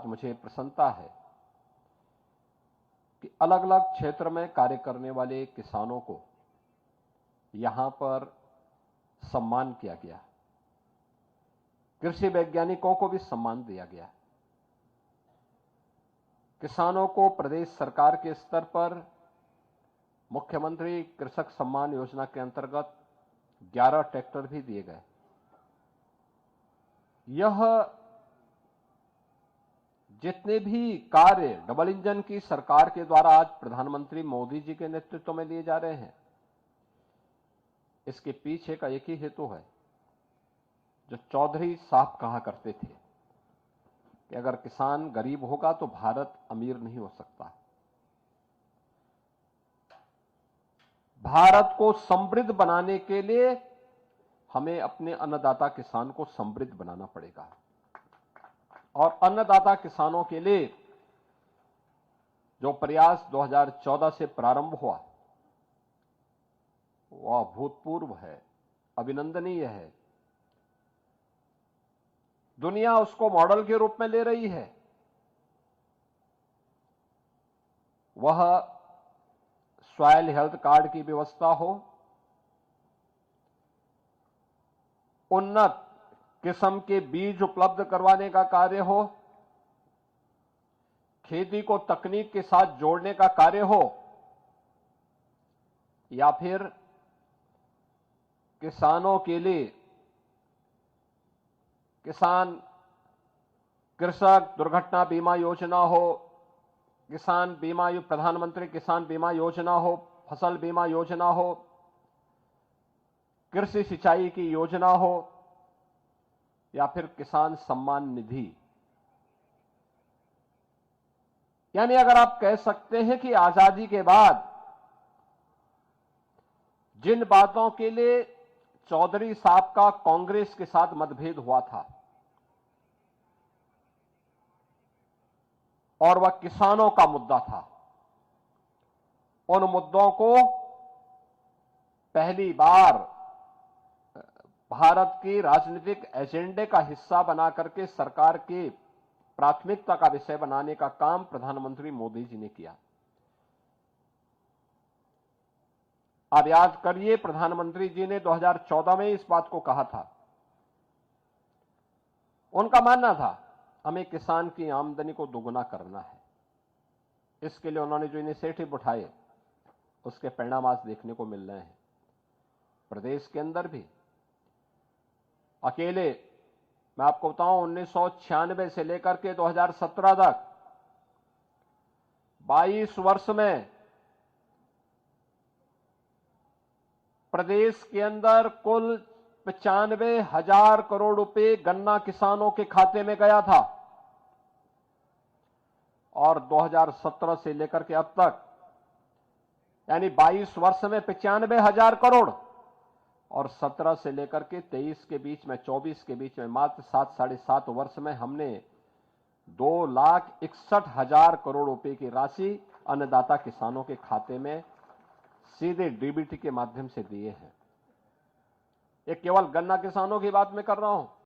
मुझे प्रसन्नता है कि अलग अलग क्षेत्र में कार्य करने वाले किसानों को यहां पर सम्मान किया गया। कृषि वैज्ञानिकों को भी सम्मान दिया गया। किसानों को प्रदेश सरकार के स्तर पर मुख्यमंत्री कृषक सम्मान योजना के अंतर्गत 11 ट्रैक्टर भी दिए गए। यह जितने भी कार्य डबल इंजन की सरकार के द्वारा आज प्रधानमंत्री मोदी जी के नेतृत्व में लिए जा रहे हैं, इसके पीछे का एक ही हेतु है जो चौधरी साहब कहा करते थे कि अगर किसान गरीब होगा तो भारत अमीर नहीं हो सकता। भारत को समृद्ध बनाने के लिए हमें अपने अन्नदाता किसान को समृद्ध बनाना पड़ेगा और अन्नदाता किसानों के लिए जो प्रयास 2014 से प्रारंभ हुआ वह अभूतपूर्व है, अभिनंदनीय है। दुनिया उसको मॉडल के रूप में ले रही है। वह सॉइल हेल्थ कार्ड की व्यवस्था हो, उन्नत किस्म के बीज उपलब्ध करवाने का कार्य हो, खेती को तकनीक के साथ जोड़ने का कार्य हो, या फिर किसानों के लिए किसान कृषक दुर्घटना बीमा योजना हो, किसान बीमा प्रधानमंत्री किसान बीमा योजना हो, फसल बीमा योजना हो, कृषि सिंचाई की योजना हो, या फिर किसान सम्मान निधि। यानी अगर आप कह सकते हैं कि आजादी के बाद जिन बातों के लिए चौधरी साहब का कांग्रेस के साथ मतभेद हुआ था और वह किसानों का मुद्दा था, उन मुद्दों को पहली बार भारत की राजनीतिक एजेंडे का हिस्सा बना करके सरकार के प्राथमिकता का विषय बनाने का काम प्रधानमंत्री मोदी जी ने किया। आप याद करिए, प्रधानमंत्री जी ने 2014 में इस बात को कहा था। उनका मानना था हमें किसान की आमदनी को दोगुना करना है। इसके लिए उन्होंने जो इनिशिएटिव उठाए उसके परिणाम आज देखने को मिल रहे हैं। प्रदेश के अंदर भी अकेले मैं आपको बताऊं 1996 से लेकर के 2017 तक 22 वर्ष में प्रदेश के अंदर कुल 95,000 करोड़ रुपए गन्ना किसानों के खाते में गया था और 2017 से लेकर के अब तक यानी 22 वर्ष में 95,000 करोड़ और 17 से लेकर के 23 के बीच में 24 के बीच में मात्र 7-7.5 वर्ष में हमने 2,61,000 करोड़ रुपए की राशि अन्नदाता किसानों के खाते में सीधे डीबीटी के माध्यम से दिए हैं। ये केवल गन्ना किसानों की बात मैं कर रहा हूं,